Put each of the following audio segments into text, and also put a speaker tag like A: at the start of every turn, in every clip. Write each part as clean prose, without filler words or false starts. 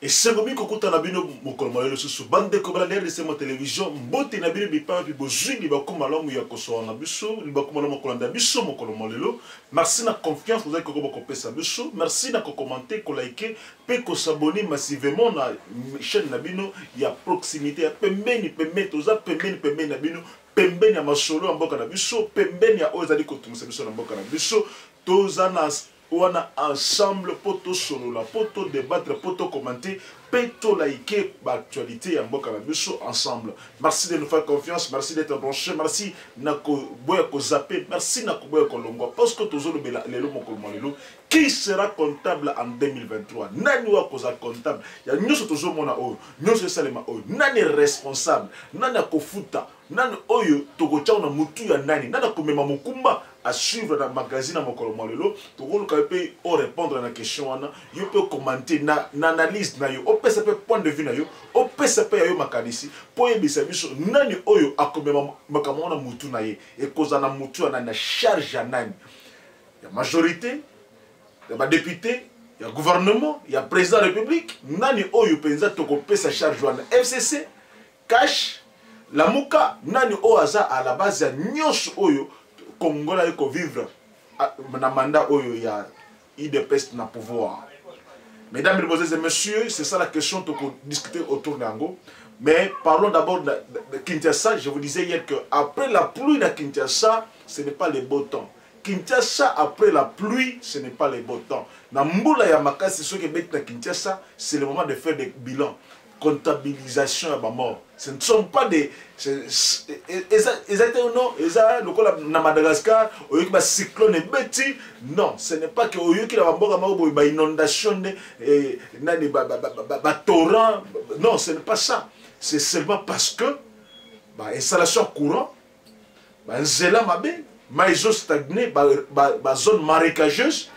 A: Et c'est comme ça que nous avons sous bande de cobaladère de cette télévision. Mbote na bino bipa bi bozwingi ba komala mu ya koso na biso, ba komala mo kolanda biso mo kolomolelo. Merci na confiance vous avez ko kopesa biso. Merci na ko commenter, ko liker, pe ko s'abonner massivement na chaîne na bino ya proximité ya pembeni toza pembeni na bino, pembeni ya masolo mboka na biso, pembeni ya ozali ko tumisa biso na mboka na biso. Toza na wana ensemble poto solo la poto débattre poto commenter poto liker l'actualité ya mboka na biso ensemble. Merci de nous faire confiance, merci d'être branché, merci na ko boya ko zapper, merci na ko boya ko longwa parce que tozolo bela lelo mokolo lelo qui sera comptable en 2023 nani wa koza comptable ya nyoso tozo mona oyo nyoso salema oyo nani responsable nani akofuta nani oyo tokocha na mutu ya nani nani akomema mokumba à suivre dans le magazine à mon colomolelo, tu peux répondre à la question, tu peux commenter, na analyse, na yo, on peut savoir point de vue na yo, on peut savoir yo makanisi, pour y bisa biso, nani oyo akomema makamona mutu na ye, et koza na mutu na charge ya nani. Ya majorité, ya député, ya gouvernement, ya président de la République, nani oyo penza toko pesa charge wana FCC, cash, la muka, nani o aza à la base ya nyos oyo Congola eko vivre na mandat oyo ya IDPS na pouvoir. Mesdames et messieurs, c'est ça la question que nous discuter autour d'Ango. Mais parlons d'abord de Kinshasa. Je vous disais hier que après la pluie de Kinshasa, ce n'est pas le beau temps. Kinshasa, après la pluie, ce n'est pas le beau temps. Na mbula ya makasi ceux qui mettent na Kinshasa, c'est le moment de faire des bilans. Comptabilisation à ma mort. Ce ne sont pas des. Exactement, non. Na Madagascar, au lieu que cyclone est bêti. Non, ce n'est pas que au lieu qu'il y a une inondation, un torrent. Non, ce n'est pas ça. C'est seulement parce que installation courant, un zéla mabé, maïso stagné, zone marécageuse,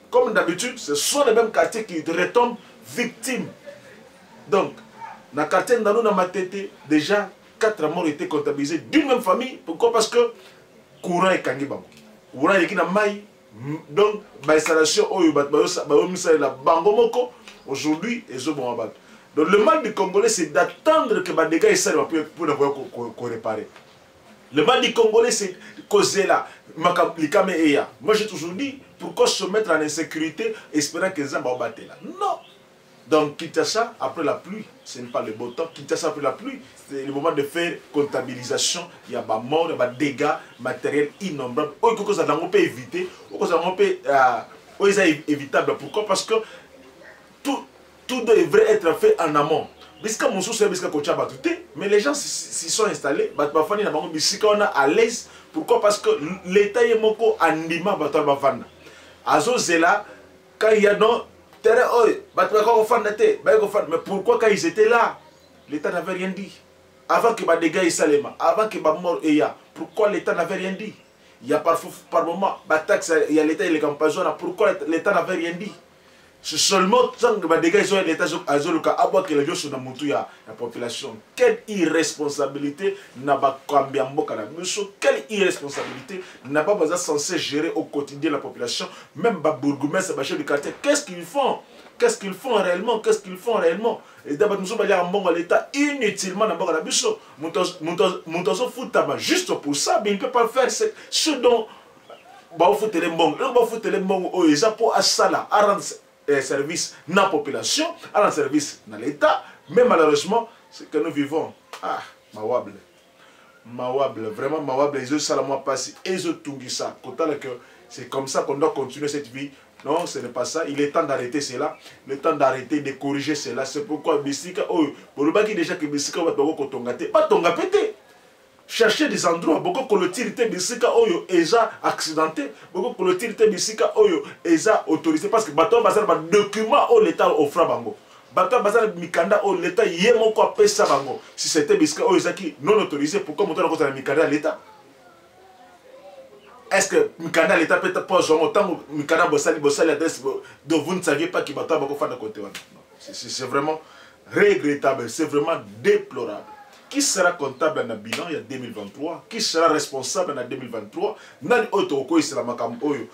A: comme d'habitude, ce sont les mêmes quartiers qui retombent victimes. Donc, dans le quartier d'Anou, dans ma tête, déjà 4 morts étaient comptabilisés d'une même famille. Pourquoi? Parce que le courant est kangi bango. Le courant est kangi. Donc, l'installation, aujourd'hui, ils ont bon. Donc, le mal du Congolais, c'est d'attendre que les dégâts soient pour réparer. Le mal du Congolais, c'est causer là. Moi, j'ai toujours dit, pourquoi se mettre en insécurité, espérant que les gens vont battre là? Non. Donc, Kinshasa, après la pluie, ce n'est pas le beau temps. Kinshasa, après la pluie, c'est le moment de faire comptabilisation. Il y a des morts, il y a des dégâts matériels innombrables. On peut éviter, on peut évitable. Pourquoi? Parce que tout devrait être fait en amont. Mais les gens s'y sont installés. On a à l'aise. Pourquoi? Parce que l'État est moko anima batarbafana. Azo zela quand il y a non terrain mais pourquoi quand ils étaient là l'État n'avait rien dit avant que les dégâts salema avant que les morts y a pourquoi l'État n'avait rien dit? Il y a par moment il y a l'État et les campagnes pourquoi l'État n'avait rien dit? C'est seulement tant que les dégâts sont l'État que les gens sont dans la population. Quelle irresponsabilité n'a pas quelle irresponsabilité n'a pas besoin censé gérer au quotidien la population, même les bourgmestres, les chefs du quartier. Qu'est-ce qu'ils font? Qu'est-ce qu'ils font réellement? Qu'est-ce qu'ils font réellement? Et d'abord, nous sommes allés à l'État inutilement dans la biso. Juste pour ça, mais il ne peut pas faire ce dont il faut les bons. Il faut service dans la population, à la service dans l'État, mais malheureusement, c'est que nous vivons. Ah, mawable. Mawable, vraiment mawable. Les autres salamoi passent, les autres tungisa. C'est comme ça qu'on doit continuer cette vie. Non, ce n'est pas ça. Il est temps d'arrêter cela. Il est temps d'arrêter de corriger cela. C'est pourquoi Bissika, oh, pour le bas qui déjà que Bissika va pas tongapete. Chercher des endroits, beaucoup de l'autorité bisika oyo déjà accidenté, beaucoup de l'autorité bisika oyo déjà autorisé parce que bateau bazar ba document au l'état offre bango. Bateau bazar mikanda au l'état yemo ko pesa bango. Si c'était bisika oyo zaki non autorisé, pourquoi monter encore dans mikanda à l'état? Est-ce que mikanda à l'état peut pas jouer autant mikanda bossali adresse de vous ne saviez pas que bateau va faire de côté? C'est vraiment regrettable, c'est vraiment déplorable. Qui sera comptable dans le bilan il y a 2023? Qui sera responsable en 2023? Nani Otoko sera Makam Oyo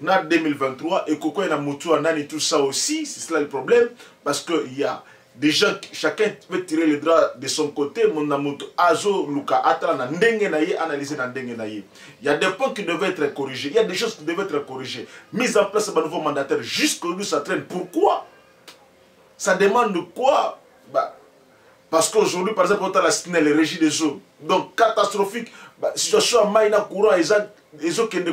A: en 2023, et Koko et Namutu et tout ça aussi, c'est cela le problème, parce qu'il y a des gens, chacun veut tirer les draps de son côté, mon Namutu, Azo, Luka, Atra, Nandenge Naye, analyser Nandenge Naye. Il y a des points qui devaient être corrigés, il y a des choses qui devaient être corrigées. Mise en place par nouveau mandataire, jusqu'aujourd'hui ça traîne. Pourquoi? Ça demande quoi? Parce qu'aujourd'hui, par exemple, on a la SNEL, les régies des eaux. Donc, catastrophique. Situation à Maïna courant, les eaux qui de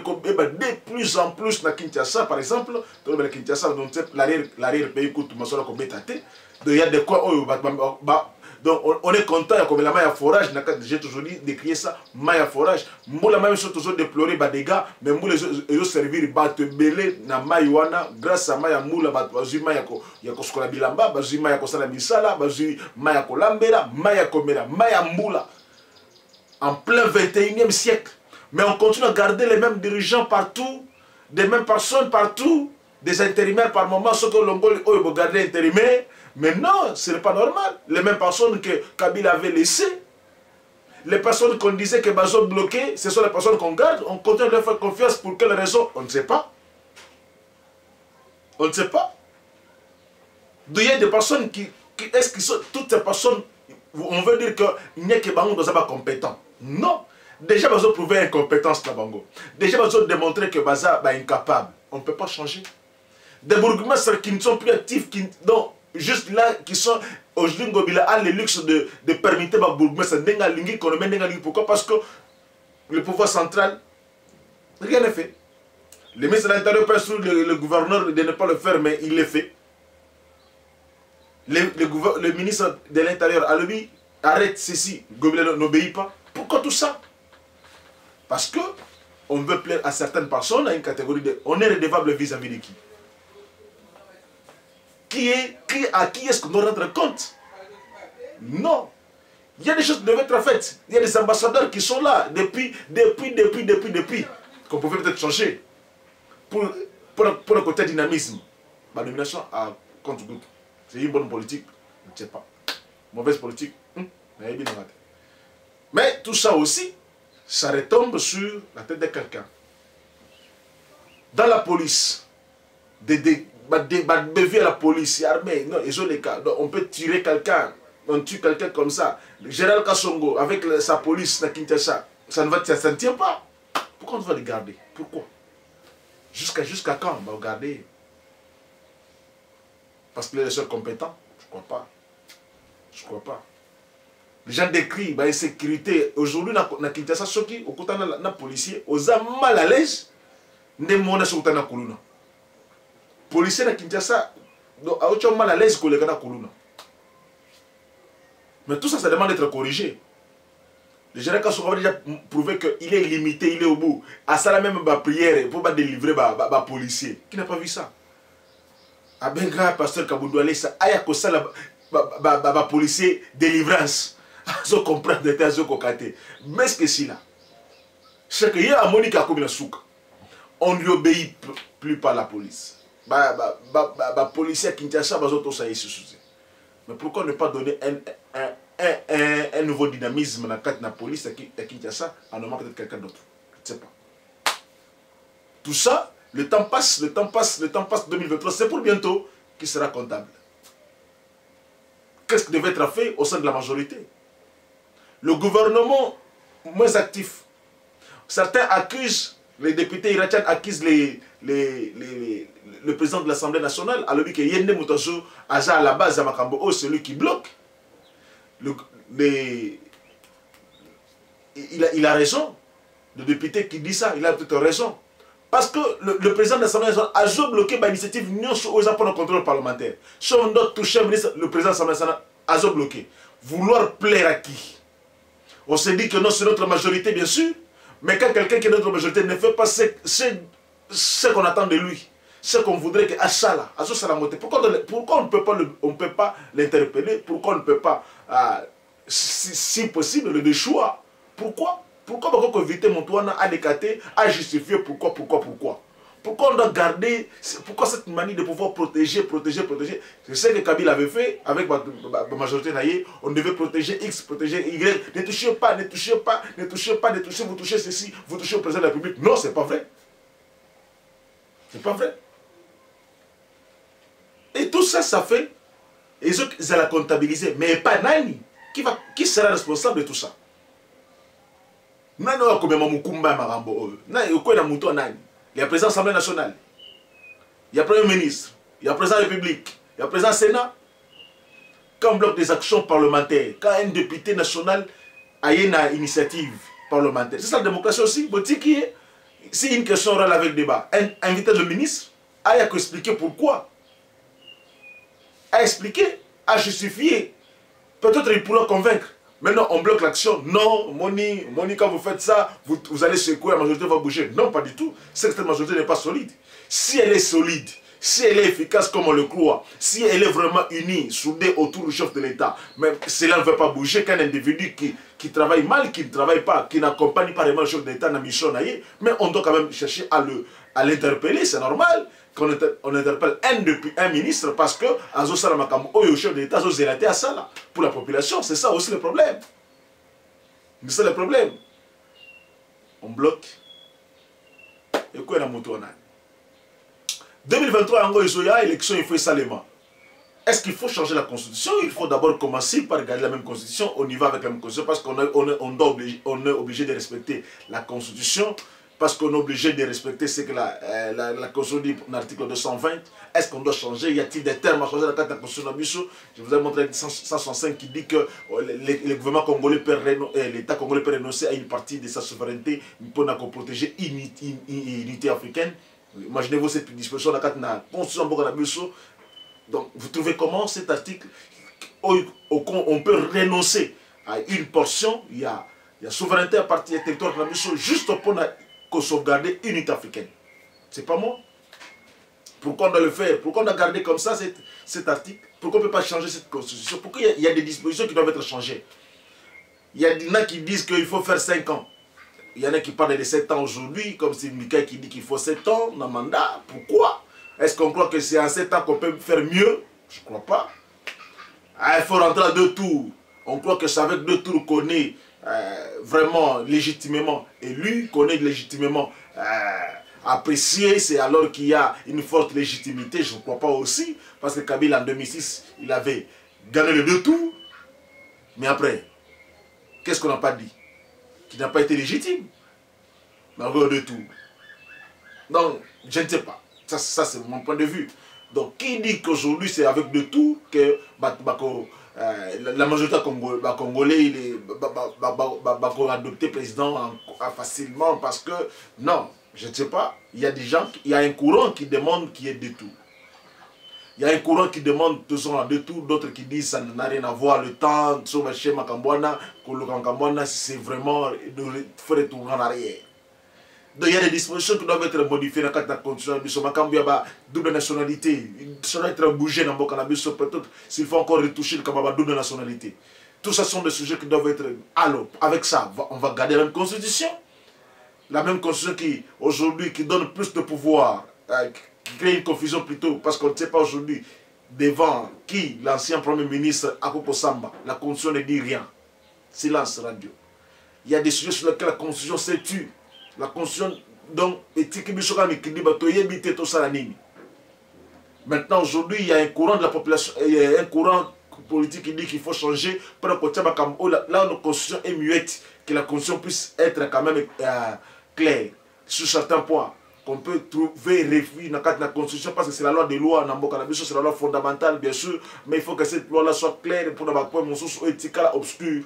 A: plus en plus dans Kinshasa, par exemple, dans le Kinshasa, l'arrière-pays coûte donc il y a des coins où donc on est content, il y a la maille à forage, j'ai toujours dit, décrier ça, maille à forage. Moi, la même chose, toujours déplorer des dégâts, mais moi, les autres servir, te belé, na maïwana, grâce à maille à moula, bazu maille à koskola bilamba, bazu maille à kosala misala, bazu maille à kolambela, maille à komela, maille à moula. En plein 21e siècle. Mais on continue à garder les mêmes dirigeants partout, des mêmes personnes partout, des intérimaires par moment, ceux que l'on veut garder intérimaires. Mais non, ce n'est pas normal. Les mêmes personnes que Kabila avait laissées, les personnes qu'on disait que Bazo bloqué, ce sont les personnes qu'on garde, on continue de leur faire confiance. Pour quelle raison? On ne sait pas. On ne sait pas. Donc il y a des personnes est-ce qu'ils sont, toutes ces personnes, on veut dire qu'il n'y a que Bango dans un compétent. Non. Déjà, Bazo prouvait incompétence là, Bango. Déjà, Bazo démontrait que Baza est incapable. On ne peut pas changer. Des bourgmestres qui ne sont plus actifs, donc, juste là, qui sont aujourd'hui, Ngobila a le luxe de permettre à bourgmestre d'engalingi, pourquoi? Parce que le pouvoir central, rien n'est fait. Le ministre de l'Intérieur peut instruire le gouverneur de ne pas le faire, mais il le fait. Le ministre de l'Intérieur a lui, arrête ceci, Ngobila n'obéit pas. Pourquoi tout ça? Parce que on veut plaire à certaines personnes, à une catégorie de... On est redevable vis-à-vis de qui? À qui est-ce qu'on doit rendre compte? Non. Il y a des choses qui doivent être faites. Il y a des ambassadeurs qui sont là depuis, qu'on pouvait peut-être changer. Pour le côté dynamisme. La nomination à compte-goutte. C'est une bonne politique? Je ne sais pas. Mauvaise politique? Mais tout ça aussi, ça retombe sur la tête de quelqu'un. Dans la police, à la police, armée, non, ils ont les cas. Donc, on peut tirer quelqu'un, on tue quelqu'un comme ça. Le général Kassongo, avec sa police, na Kinshasa, ça ne tient pas. Pourquoi on va les garder? Pourquoi? Jusqu'à quand on va regarder? Parce que les seuls compétents? Je ne crois pas. Je ne crois pas. Les gens décrivent l'insécurité. Aujourd'hui, dans Kinshasa, ceux qui, au côté de policiers, ils ont mal à l'aise. Ils sont mal à l'aise. Policiers à Kinshasa, ils ont mal à l'aise. Mais tout ça, ça demande d'être corrigé. Le général Kassongo a déjà prouvé qu'il est limité, il est au bout. À ça, même prière pour délivrer les policiers. Qui n'a pas vu ça? À Benga, pasteur Kaboundou Alessa, il y a des policiers délivrance. Je comprends des tas de côtés. Mais ce que c'est là, c'est qu'il y a un Monica comme la souka. On ne lui obéit plus par la police. Les policiers qui Kinshasa, mais pourquoi ne pas donner un nouveau dynamisme dans la police à Kinshasa en nommant peut-être quelqu'un d'autre? Je ne sais pas. Tout ça, le temps passe, 2023, c'est pour bientôt qui sera comptable. Qu'est-ce qui devait être fait au sein de la majorité? Le gouvernement moins actif. Certains accusent, les députés irakiens accusent le président de l'Assemblée nationale, à l'objet que Yende Moutazo, à la base de Makambo, celui qui bloque. Il a raison. Le député qui dit ça, il a peut-être raison. Parce que le président de l'Assemblée nationale a bloqué l'initiative aux pour le contrôle parlementaire. Si on doit toucher le président de l'Assemblée nationale, a bloqué. Vouloir plaire à qui? On se dit que non, c'est notre majorité, bien sûr. Mais quand quelqu'un qui est notre majorité ne fait pas ce qu'on attend de lui, ce qu'on voudrait que Achala, pourquoi on ne peut pas l'interpeller? Pourquoi on ne peut pas, si possible, le déchoir? Pourquoi on éviter Montouana à l'écarter, à justifier pourquoi? Pourquoi on doit garder, pourquoi cette manie de pouvoir protéger? C'est ce que Kabila avait fait avec la majorité naïe. On devait protéger X, protéger Y. Ne touchez pas, vous touchez ceci, vous touchez au président de la République. Non, c'est pas vrai. C'est pas vrai. Et tout ça, ça fait, ils allaient comptabiliser. Mais pas Nani. Qui sera responsable de tout ça? Nani a combien de Mukumba Marambo? Nani, il y a Nani. Il y a président de l'Assemblée nationale. Il y a Premier ministre. Il y a président de la République. Il y a président du Sénat. Quand on bloque des actions parlementaires, quand un député national a une initiative parlementaire, c'est ça la démocratie aussi. Si une question orale avec débat, inviter le ministre, a expliquer pourquoi. A expliquer, a justifier. Peut-être il pourra convaincre. Maintenant, on bloque l'action. Non, Moni, quand vous faites ça, vous allez secouer, la majorité va bouger. Non, pas du tout. Cette majorité n'est pas solide. Si elle est solide, si elle est efficace comme on le croit, si elle est vraiment unie, soudée autour du chef de l'État, même cela ne veut pas bouger qu'un individu qui travaille mal, qui ne travaille pas, qui n'accompagne pas vraiment le chef de l'État dans la mission, mais on doit quand même chercher à l'interpeller, c'est normal. On interpelle un ministre parce que Azo Salamakambo, au chef de l'État, Azo Zélaté à ça, pour la population, c'est ça aussi le problème. C'est le problème. On bloque. Et quoi, il y a moto en 2023, il y a élection, il faut salement. Est-ce qu'il faut changer la constitution? Il faut d'abord commencer par garder la même constitution. On y va avec la même constitution parce qu'on est obligé de respecter la constitution. Parce qu'on est obligé de respecter ce que la constitution dit dans l'article 220. Est-ce qu'on doit changer? Y a-t-il des termes à changer dans la constitution? Je vous ai montré 165 qui dit que le gouvernement congolais l'État congolais peut renoncer à une partie de sa souveraineté pour protéger l'unité africaine. Imaginez-vous cette disposition dans la constitution. Donc, vous trouvez comment cet article, on peut renoncer à une portion, il y a souveraineté à partir du territoire de la mission, juste pour sauvegarder l'unité africaine. C'est pas moi. Pourquoi on doit le faire? Pourquoi on a gardé comme ça cet article? Pourquoi on ne peut pas changer cette constitution? Pourquoi il y a des dispositions qui doivent être changées? Il y en a qui disent qu'il faut faire 5 ans. Il y en a qui parlent de 7 ans aujourd'hui, comme c'est Mikaï qui dit qu'il faut 7 ans dans le mandat. Pourquoi? Est-ce qu'on croit que c'est en 7 ans qu'on peut faire mieux? Je ne crois pas. Ah, il faut rentrer à 2 tours. On croit que c'est avec 2 tours qu'on est vraiment légitimement élu, qu'on est légitimement apprécié. C'est alors qu'il y a une forte légitimité. Je ne crois pas aussi. Parce que Kabila en 2006, il avait gagné les 2 tours. Mais après, qu'est-ce qu'on n'a pas dit? Qui n'a pas été légitime. Mais encore 2 tours. Donc, je ne sais pas. Ça c'est mon point de vue. Donc, qui dit qu'aujourd'hui c'est avec 2 tours que la majorité congolais va adopter président facilement? Parce que, non, je ne sais pas. Il y a des gens, il y a un courant qui demande qu'il y ait 2 tours. Il y a un courant qui demande de son à 2 tours, d'autres qui disent ça n'a rien à voir, le temps, c'est vraiment de faire retourner en arrière. Donc il y a des dispositions qui doivent être modifiées dans la constitution. Il y a double nationalité. Ça doit être bougé dans le cannabis. Peut-être s'il faut encore retoucher le double nationalité. Tout ça sont des sujets qui doivent être. Alors, avec ça, on va garder la même constitution. La même constitution qui, aujourd'hui, qui donne plus de pouvoir, qui crée une confusion plutôt, parce qu'on ne sait pas aujourd'hui devant qui l'ancien premier ministre Akoko Samba, la constitution ne dit rien. Silence radio. Il y a des sujets sur lesquels la constitution s'est tue. La constitution, donc, maintenant, aujourd'hui, il y a un courant de la population, il y a un courant politique qui dit qu'il faut changer. Là où la constitution est muette, que la constitution puisse être quand même claire sur certains points, qu'on peut trouver refuge dans la constitution, parce que c'est la loi des lois, c'est la loi fondamentale, bien sûr, mais il faut que cette loi-là soit claire pour n'avoir pas mon source éthique obscure.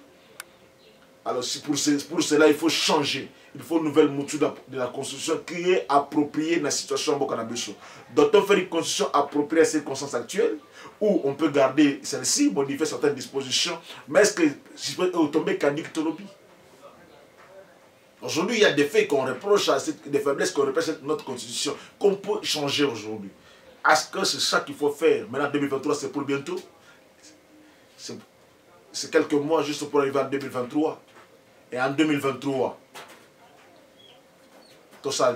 A: Alors, pour cela, il faut changer. Il faut une nouvelle mouture de la constitution qui est appropriée dans la situation de Bokanabiso. Doit-on faire une constitution appropriée à ces circonstances actuelles, ou on peut garder celle-ci, modifier certaines dispositions, mais est-ce que je peux tomber Kandik Tolobi? Aujourd'hui, il y a des faits qu'on reproche, des faiblesses qu'on reproche à notre constitution, qu'on peut changer aujourd'hui. Est-ce que c'est ça qu'il faut faire? Maintenant, 2023, c'est pour bientôt. C'est quelques mois juste pour arriver en 2023. Et en 2023, tout ça,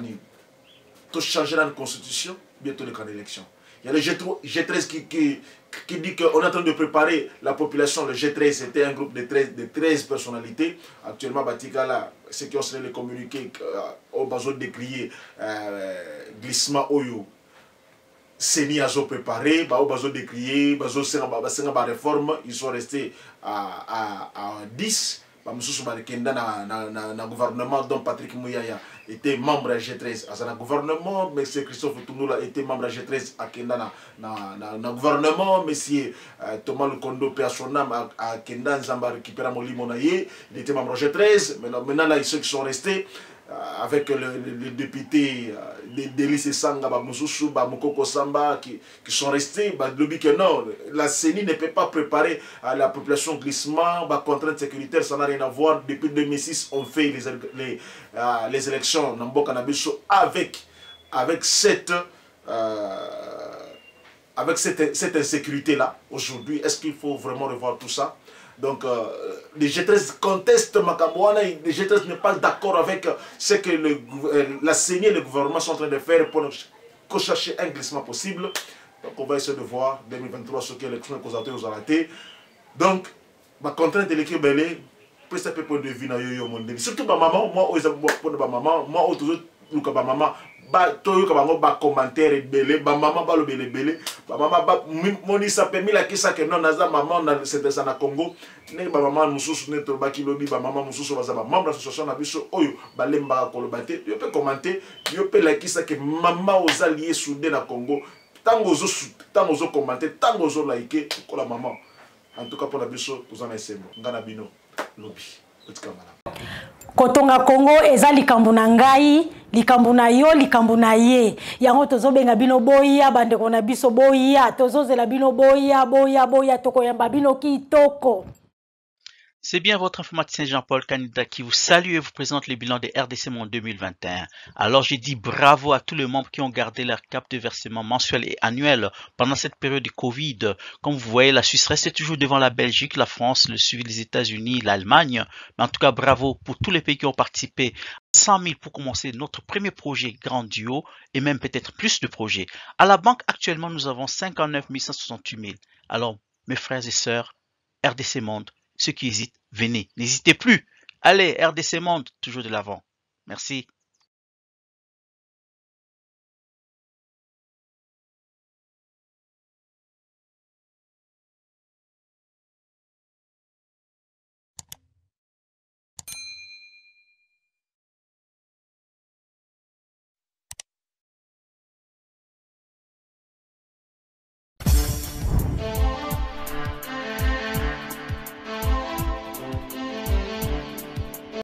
A: tout changer dans la constitution, bientôt les camps d'élection. Il y a le G13 qui dit qu'on est en train de préparer la population. Le G13, c'était un groupe de 13 personnalités. Actuellement, Batikala, ceux qui ont signé les communiqués, ont besoin de décrier glissement Oyo. Seni a préparé, ont besoin de décrier, besoin réforme. Ils sont restés à 10. Le gouvernement dont Patrick Mouyaya était membre de G13 à gouvernement, M. Christophe Tounoula était membre de G13 à Kenda na gouvernement, M. Thomas Lukondo Personam à Kenda Nzamba récupéra Molimonaye, il était membre de G13. Maintenant là, ceux qui sont restés avec les députés d'Élysée Sanga, Moussoussou, Moukoko Samba qui sont restés, le que non, la CENI ne peut pas préparer à la population glissement, contraintes sécuritaires, ça n'a rien à voir. Depuis 2006, on fait les élections avec cette insécurité-là. Aujourd'hui, est-ce qu'il faut vraiment revoir tout ça? Donc, les G13 contestent Makambouana, les G13 n'est pas d'accord avec ce que la CENI et le gouvernement sont en train de faire pour chercher un glissement possible. Donc, on va essayer de voir 2023 ce que l'élection aux arrêtés. Donc, ma contrainte de l'équipe belé, plus un peu de vie dans yo monde. Surtout ma maman, moi, moi, toujours maman. Toyoka bango ba commentaire belé ba maman ba lo belé ba maman ba moni sa permis la kisa que non naza maman na c'était ça na Congo ne ba maman mususu ne to ba kilobi ba maman mususu ba za ba membre association na biso oyo ba lemba ko lo baté yo peut commenter yo peut la kisa que maman aux alliés soudés na Congo tango zo commenter tango zo liker ko la maman en tout cas pour la biso vous en essayez ngana bino lobby petit camarade
B: Kotonga Congo eza likambo na ngai, likambo na yo, likambo na ye. Yango tozobenga bino boya, bandeko na biso boya, tozozela bino boya, toko yamba bino kitoko.
C: C'est bien votre informaticien Jean-Paul Canida qui vous salue et vous présente le bilan des RDC Monde 2021. Alors je dis bravo à tous les membres qui ont gardé leur cap de versement mensuel et annuel pendant cette période de Covid. Comme vous voyez, la Suisse reste toujours devant la Belgique, la France, le suivi des États-Unis, l'Allemagne. Mais en tout cas, bravo pour tous les pays qui ont participé. 100 000 pour commencer notre premier projet Grand Duo et même peut-être plus de projets. À la banque, actuellement, nous avons 59 168 000. Alors, mes frères et sœurs, RDC Monde, ceux qui hésitent, venez. N'hésitez plus. Allez, RDC Monde, toujours de l'avant. Merci.